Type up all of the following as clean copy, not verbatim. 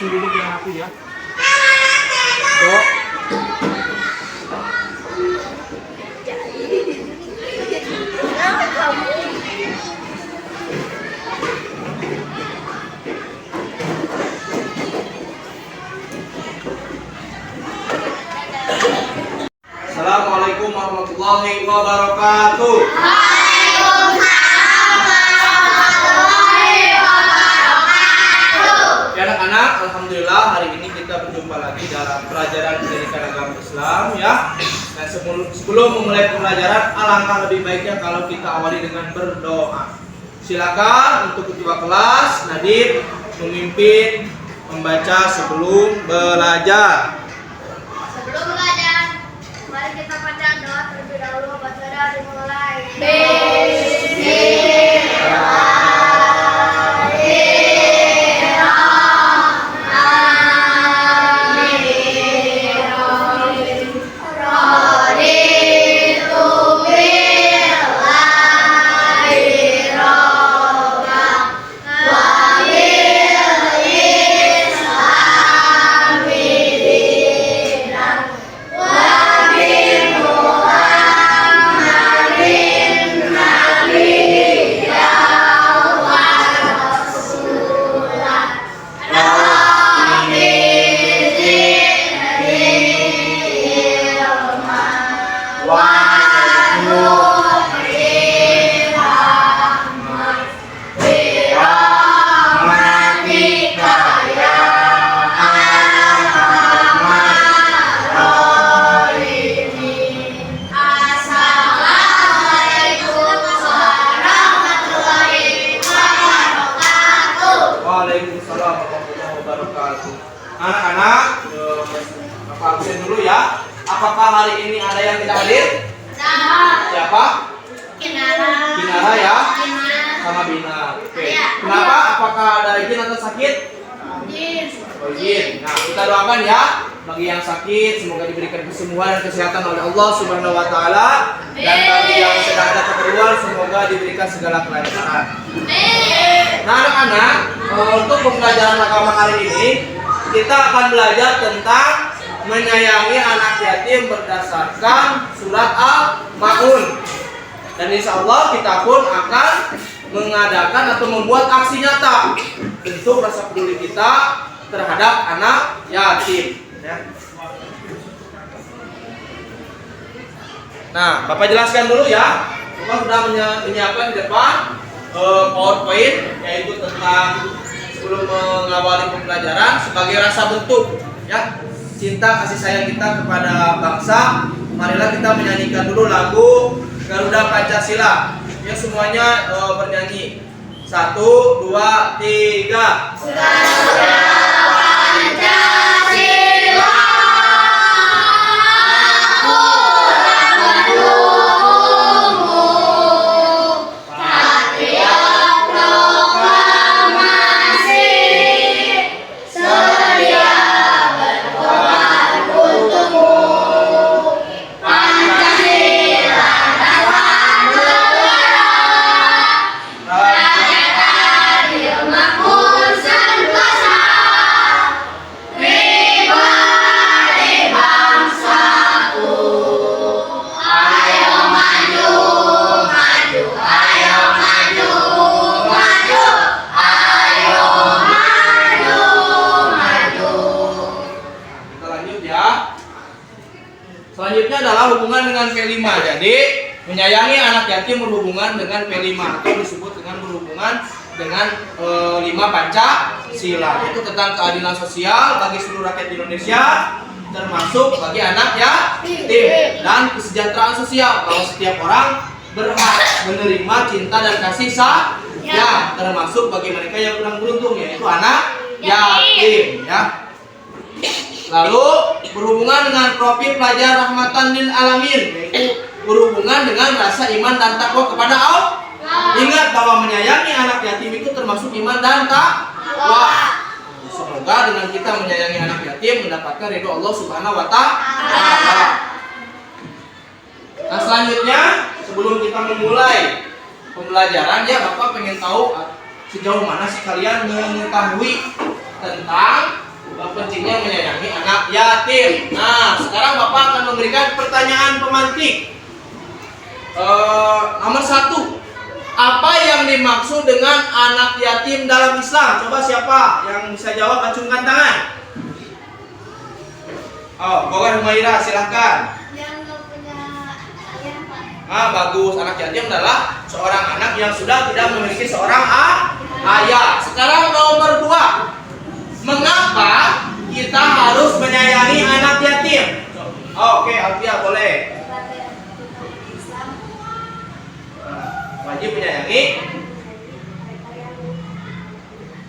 langsung duduk yang rapi ya. Dok. Assalamualaikum warahmatullahi wabarakatuh. Ya anak-anak, alhamdulillah hari ini kita berjumpa lagi dalam pelajaran pendidikan agama Islam ya. Dan sebelum memulai pelajaran, alangkah lebih baiknya kalau kita awali dengan berdoa. Silakan untuk ketua kelas Nadib memimpin membaca sebelum belajar. Sebelum belajar, mari kita baca doa terlebih dahulu. Baca dari mulai. Anak-anak, Bapak absen dulu ya. Apakah hari ini ada yang tidak hadir? Siapa? Kinara ya? Sama Bina. Oke. Kenapa? Apakah ada izin atau sakit? Oh, izin. Nah, kita doakan ya bagi yang sakit semoga diberikan kesembuhan dan kesehatan oleh Allah Subhanahu wa taala, dan bagi yang sedang ada keperluan semoga diberikan segala kelancaran. Nah, anak-anak, untuk pembelajaran agama hari ini kita akan belajar tentang menyayangi anak yatim berdasarkan surat Al-Maun. Dan insya Allah kita pun akan mengadakan atau membuat aksi nyata bentuk rasa peduli kita terhadap anak yatim. Ya. Nah, Bapak jelaskan dulu ya. Bapak sudah menyiapkan di depan PowerPoint, yaitu tentang sebelum mengawali pembelajaran sebagai rasa bentuk ya cinta kasih sayang kita kepada bangsa. Marilah kita menyanyikan dulu lagu Garuda Pancasila. Ya, semuanya bernyanyi. 1, 2, 3. Garuda Pancasila. Selanjutnya adalah hubungan dengan P5. Jadi menyayangi anak yatim berhubungan dengan P5 atau disebut dengan berhubungan dengan 5 Pancasila. Itu tentang keadilan sosial bagi seluruh rakyat Indonesia, termasuk bagi anak yatim, dan kesejahteraan sosial bahwa setiap orang berhak menerima cinta dan kasih sayang, termasuk bagi mereka yang kurang beruntung, yaitu anak yatim ya. Lalu berhubungan dengan profil pelajar rahmatan lil alamin, yaitu berhubungan dengan rasa iman dan takwa kepada Allah. Ingat bahwa menyayangi anak yatim itu termasuk iman dan takwa. Semoga dengan kita menyayangi anak yatim mendapatkan ridho Allah Subhanahu wa taala. Nah, selanjutnya sebelum kita memulai pembelajaran ya, Bapak pengen tahu sejauh mana sih kalian mengetahui tentang Pentingnya menyayangi anak yatim. Nah, sekarang Bapak akan memberikan pertanyaan pemantik. Nomor 1. Apa yang dimaksud dengan anak yatim dalam Islam? Coba siapa yang bisa jawab, acungkan tangan. Boleh Humaira, silahkan. Yang nggak punya ayah, Pak. Bagus. Anak yatim adalah seorang anak yang sudah tidak memiliki seorang ayah. Sekarang nomor 2. Mengapa kita harus menyayangi anak yatim? Oke, Alfia boleh. Wajib menyayangi.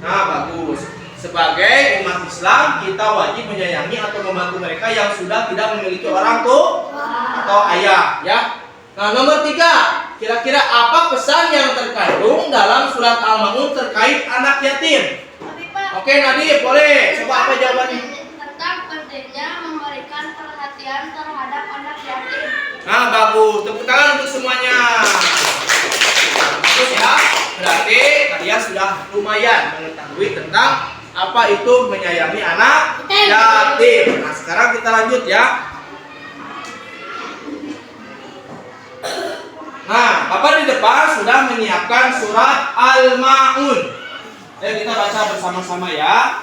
Nah, bagus. Sebagai umat Islam, kita wajib menyayangi atau membantu mereka yang sudah tidak memiliki orang tua atau ayah, ya. Nah, nomor 3. Kira-kira apa pesan yang terkandung dalam surat Al-Ma'un terkait anak yatim? Oke, Nadia, boleh. Coba apa jawabannya? Tentang pentingnya memberikan perhatian terhadap anak yatim. Nah, bagus. Tepuk tangan untuk semuanya. Bagus ya. Berarti kalian sudah lumayan mengetahui tentang apa itu menyayangi anak yatim. Nah, sekarang kita lanjut ya. Nah, Bapak di depan sudah menyiapkan surat Al-Ma'un. Ayo kita baca bersama-sama ya.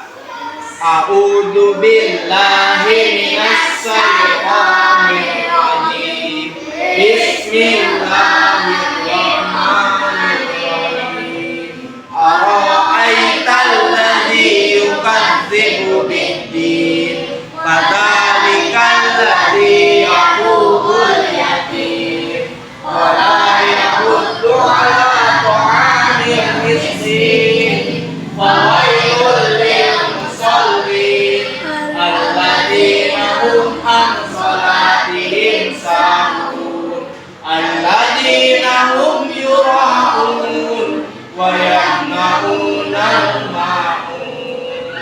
A'udzu billahi minasy syaithanir rajim. Bismillahirrahmanirrahim. Ara'aital ladzi yukadzibu bid-din, fadzalikal ladzi yaqudul yatim, wa la yahuddu 'ala ta'amil miskin. Fawailul lil musallin alladzina hum an shalatihim sahun alladzina hum yura'un wa yamna'unal ma'un.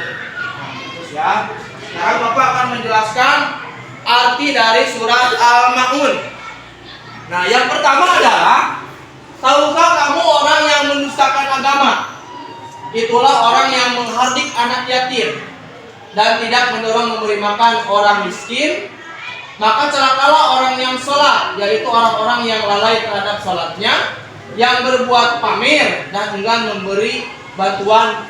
Terus ya. Sekarang Bapak akan menjelaskan arti dari surat Al-Ma'un. Nah, yang pertama adalah, tahukah kamu orang yang mendustakan agama? Itulah orang yang menghardik anak yatim dan tidak mendorong memberi makan orang miskin. Maka celakalah orang yang sholat, yaitu orang-orang yang lalai terhadap sholatnya, yang berbuat pamer dan enggan memberi bantuan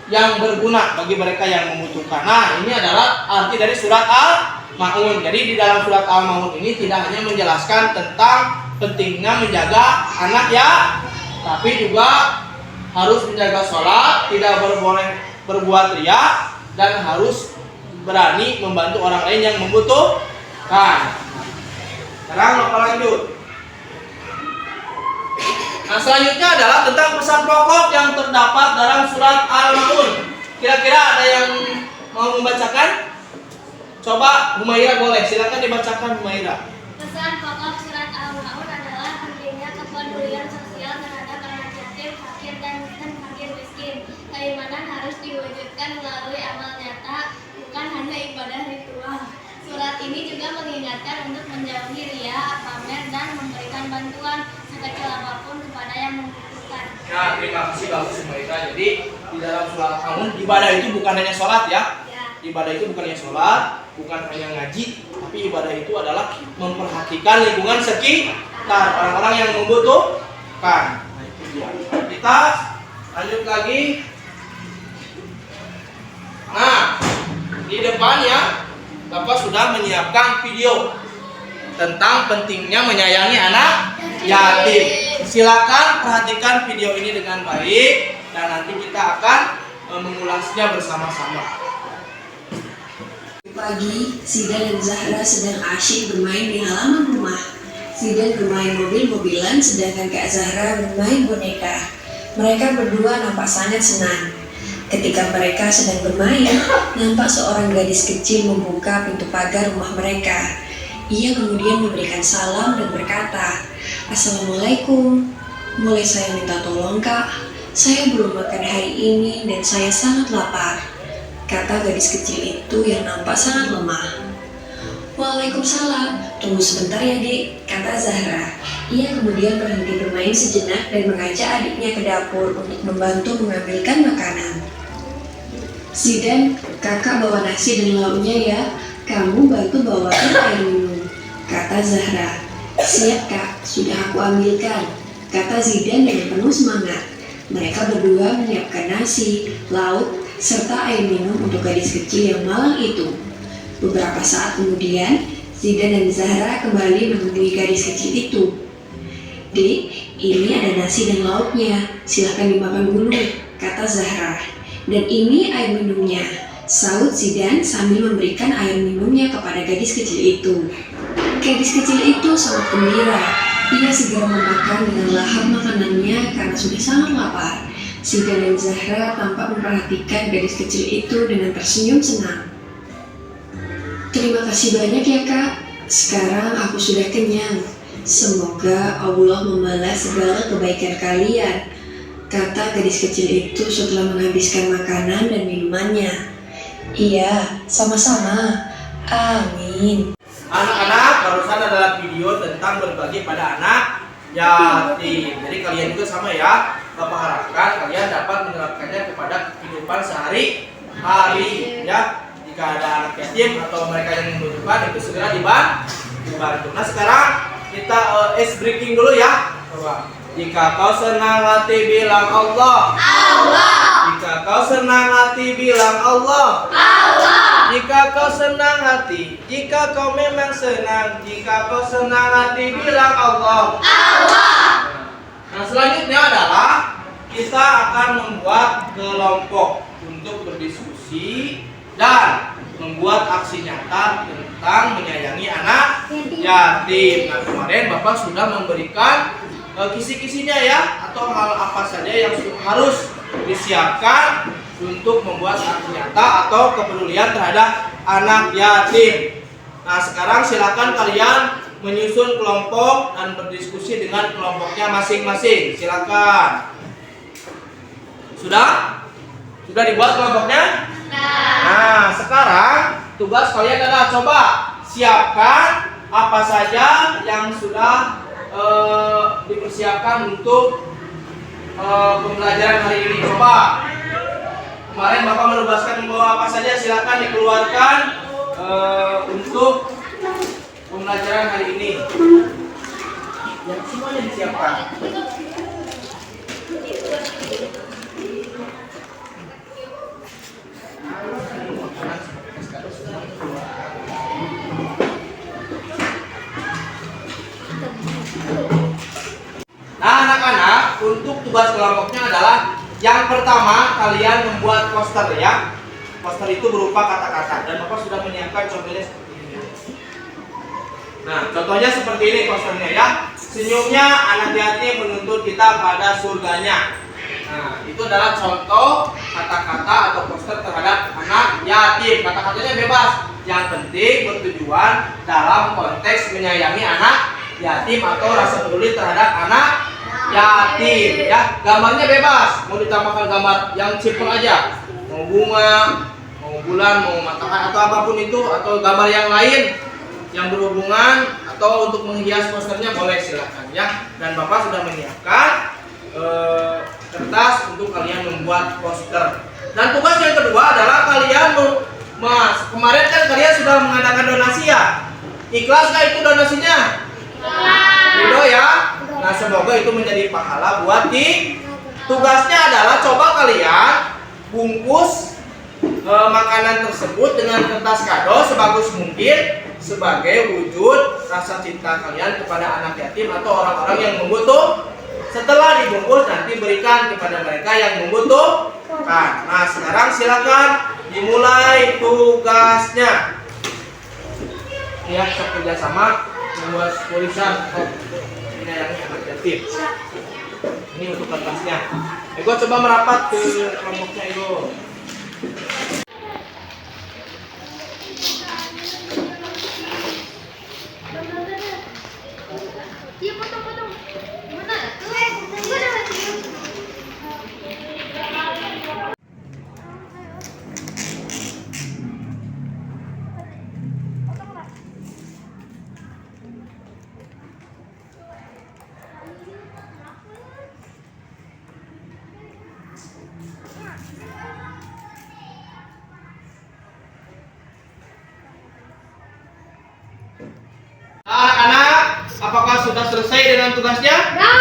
yang berguna bagi mereka yang membutuhkan. Nah, ini adalah arti dari surat Al-Ma'un. Jadi di dalam surat Al-Ma'un ini tidak hanya menjelaskan tentang pentingnya menjaga anak ya, tapi juga harus menjaga sholat, tidak boleh berbuat riya, dan harus berani membantu orang lain yang membutuhkan. Sekarang Bapak lanjut. Nah, selanjutnya adalah tentang pesan pokok yang terdapat dalam surat Al-Ma'un. Kira-kira ada yang mau membacakan? Coba Humaira boleh, silakan dibacakan Humaira. Pesan pokok surat Al-Ma'un adalah pentingnya kepedulian sosial terhadap anak yatim, fakir dan fakir miskin. Keimanan harus diwujudkan melalui amal nyata, bukan hanya ibadah ritual. Surat ini juga mengingatkan untuk menjauhi riya, pamer, dan memberikan bantuan sekecil apapun kepada yang membutuhkan. Nah, terima kasih, bagus Humaira. Jadi di dalam surat Al-Ma'un, ibadah itu bukan hanya sholat ya. Ibadah itu bukan hanya sholat, bukan hanya ngaji, tapi ibadah itu adalah memperhatikan lingkungan sekitar, orang-orang yang membutuhkan. Nah, itu dia. Kita lanjut lagi. Nah, di depan ya, Bapak sudah menyiapkan video tentang pentingnya menyayangi anak yatim. Silakan perhatikan video ini dengan baik dan nanti kita akan mengulasnya bersama-sama. Pagi, Sida dan Zahra sedang asyik bermain di halaman rumah. Sida bermain mobil-mobilan sedangkan Kak Zahra bermain boneka. Mereka berdua nampak sangat senang. Ketika mereka sedang bermain, nampak seorang gadis kecil membuka pintu pagar rumah mereka. Ia kemudian memberikan salam dan berkata, "Assalamualaikum, boleh saya minta tolong Kak? Saya belum makan hari ini dan saya sangat lapar," kata gadis kecil itu yang nampak sangat lemah. "Waalaikumsalam, tunggu sebentar ya Dik," kata Zahra. Ia kemudian berhenti bermain sejenak dan mengajak adiknya ke dapur untuk membantu mengambilkan makanan. Zidan, kakak bawa nasi dan lauknya ya. Kamu bantu bawain air minum, kata Zahra. Siap kak, sudah aku ambilkan, kata Zidan dengan penuh semangat. Mereka berdua menyiapkan nasi, lauk, serta air minum untuk gadis kecil yang malang itu. Beberapa saat kemudian, Zidan dan Zahra kembali menemui gadis kecil itu. Dek, ini ada nasi dan lauknya, silahkan dimakan dulu, kata Zahra. Dan ini air minumnya, sahut Zidan sambil memberikan air minumnya kepada gadis kecil itu. Gadis kecil itu sangat gembira. Ia segera memakan dengan lahap makanannya karena sudah sangat lapar. Zidan dan Zahra tampak memperhatikan gadis kecil itu dengan tersenyum senang. Terima kasih banyak ya kak, sekarang aku sudah kenyang. Semoga Allah membalas segala kebaikan kalian, kata gadis kecil itu setelah menghabiskan makanan dan minumannya. Iya, sama-sama. Amin. Anak-anak, barusan adalah video tentang berbagi pada anak yatim. Jadi kalian juga sama ya. Bapak harapkan kalian dapat menerapkannya kepada kehidupan sehari-hari ya. Jika ada anak yatim atau mereka yang membutuhkan itu segera dibantu. Nah sekarang kita ice breaking dulu ya. Coba. Jika kau senang hati bilang Allah. Allah. Jika kau senang hati bilang Allah. Allah. Jika kau senang hati, jika kau memang senang, jika kau senang hati bilang Allah. Allah. Nah selanjutnya adalah kita akan membuat kelompok untuk berdiskusi dan membuat aksi nyata tentang menyayangi anak yatim. Nah kemarin Bapak sudah memberikan kisi-kisinya ya, atau hal apa saja yang harus disiapkan untuk membuat aksi nyata atau kepedulian terhadap anak yatim. Nah sekarang silakan kalian menyusun kelompok dan berdiskusi dengan kelompoknya masing-masing. Silakan. Sudah? Sudah dibuat kelompoknya? Nah sekarang tugas kalian adalah coba siapkan apa saja yang sudah dipersiapkan untuk pembelajaran hari ini. Coba kemarin Bapak menugaskan membawa apa saja, silakan dikeluarkan untuk pembelajaran hari ini. Yang semuanya disiapkan. Nah anak-anak, untuk tugas kelompoknya adalah yang pertama kalian membuat poster ya. Poster itu berupa kata-kata dan Bapak sudah menyiapkan contohnya seperti ini. Nah contohnya seperti ini posternya ya. Senyumnya anak yatim menuntut kita pada surganya. Nah itu adalah contoh kata-kata atau poster terhadap anak yatim. Kata-katanya bebas, yang penting bertujuan dalam konteks menyayangi anak yatim atau rasa peduli terhadap anak yatim ya. Gambarnya bebas, mau ditambahkan gambar yang simpel aja, mau bunga, mau bulan, mau matahari atau apapun itu, atau gambar yang lain yang berhubungan atau untuk menghias posternya boleh, silakan ya. Dan Bapak sudah menyiapkan kertas untuk kalian membuat poster. Dan tugas yang kedua adalah kalian kemarin kan kalian sudah mengadakan donasi ya. Ikhlas nggak itu donasinya? Ridho ya. Nah semoga itu menjadi pahala buat tugasnya adalah coba kalian bungkus makanan tersebut dengan kertas kado sebagus mungkin sebagai wujud rasa cinta kalian kepada anak yatim atau orang-orang yang membutuhkan. Setelah dibungkus nanti berikan kepada mereka yang membutuhkan. Nah sekarang silakan dimulai tugasnya. Ya, kerjasama membuat tulisan menyayangi anak yatim. Ini untuk kertasnya. Ego coba merapat ke kelompoknya Ego. Iya potong-potong. Mana? Apakah sudah selesai dengan tugasnya? Nah,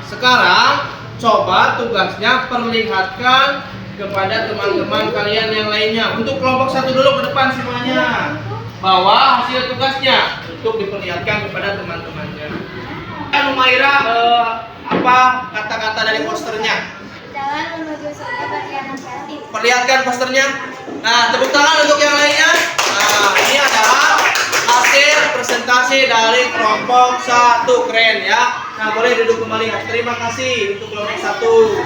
sekarang coba tugasnya perlihatkan kepada teman-teman kalian yang lainnya. Untuk kelompok 1 dulu ke depan semuanya. Bawa hasil tugasnya untuk diperlihatkan kepada teman-temannya. Numaira, apa kata-kata dari posternya? Jalan menuju surga bagi anak yatim. Perlihatkan posternya. Nah, tepuk tangan untuk yang lainnya. Nah, ini adalah hasil presentasi dari kelompok 1. Keren ya. Nah, boleh duduk kembali. Terima kasih untuk kelompok 1.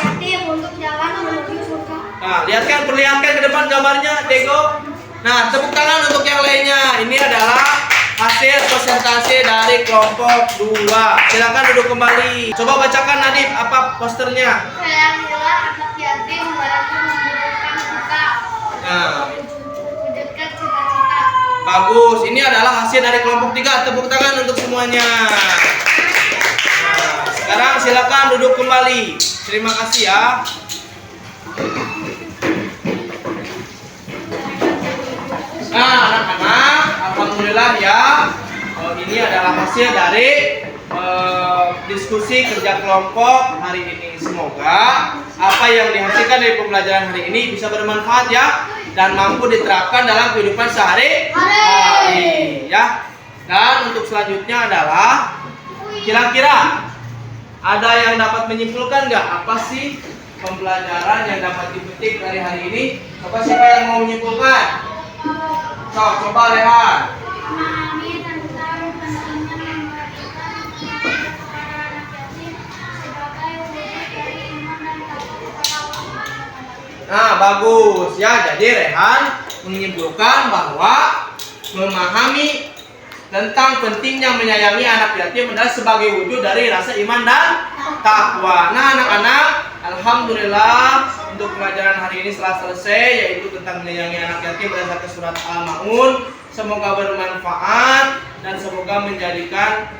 Yatim untuk jalan menuju surga. Nah, perlihatkan ke depan gambarnya, Dego. Nah, tepuk tangan untuk yang lainnya. Ini adalah hasil presentasi dari kelompok 2. Silakan duduk kembali. Coba bacakan Nadif apa posternya. Sayangilah anak yatim walaupun membutuhkan kita. Nah, Wujudkan cita-cita. bagus. Ini adalah hasil dari kelompok 3. Tepuk tangan untuk semuanya. Nah, sekarang silakan duduk kembali. Terima kasih ya. Nah, anak-anak, alhamdulillah ya. Ini adalah hasil dari diskusi kerja kelompok hari ini. Semoga apa yang dihasilkan dari pembelajaran hari ini bisa bermanfaat ya dan mampu diterapkan dalam kehidupan sehari-hari ya. Dan untuk selanjutnya adalah kira-kira ada yang dapat menyimpulkan nggak apa sih pembelajaran yang dapat dipetik dari hari ini? Siapa yang mau menyimpulkan? Coba Rehan. Memahami tentang pentingnya memperhatikan kepada anak yatim sebagai wujud dari iman dan takwa kepada Allah. Nah, bagus ya. Jadi Rehan menyimpulkan bahwa memahami tentang pentingnya menyayangi anak yatim adalah sebagai wujud dari rasa iman dan takwa. Nah, anak-anak, alhamdulillah untuk pelajaran hari ini telah selesai, yaitu tentang menyayangi anak yatim berdasarkan surat Al-Maun. Semoga bermanfaat dan semoga menjadikan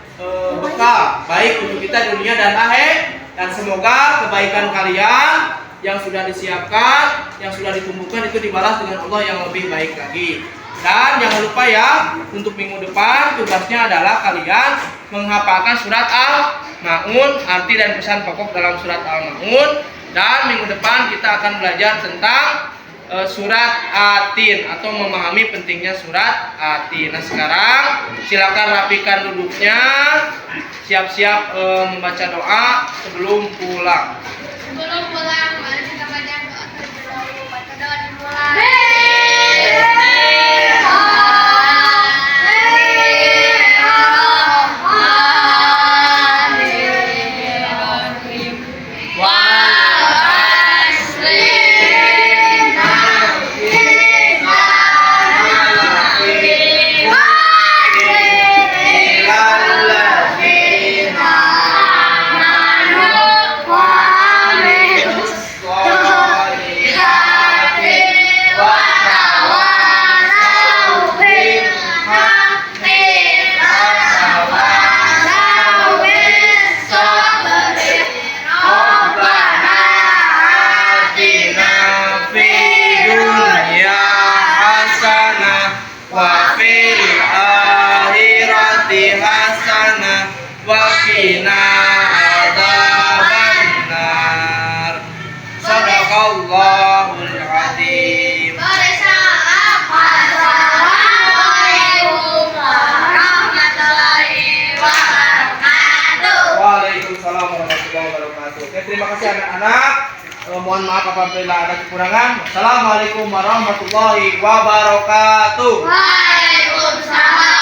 bekal baik untuk kita dunia dan akhir. Dan semoga kebaikan kalian yang sudah disiapkan, yang sudah dikumpulkan itu dibalas dengan Allah yang lebih baik lagi. Dan jangan lupa ya, untuk minggu depan tugasnya adalah kalian menghafalkan surat Al-Maun, arti dan pesan pokok dalam surat Al-Maun. Dan minggu depan kita akan belajar tentang surat Atin atau memahami pentingnya surat Atin. Nah, sekarang silakan rapikan duduknya, siap-siap membaca doa sebelum pulang. Sebelum pulang, mari kita baca doa terlebih dahulu. Baca doa dimulai. Sadaqallahul adzim. Assalamualaikum warahmatullahi wabarakatuh. Waalaikumsalam warahmatullahi wabarakatuh. Oke, terima kasih anak-anak. Mohon maaf apabila ada kekurangan. Assalamualaikum warahmatullahi wabarakatuh. Waalaikumsalam.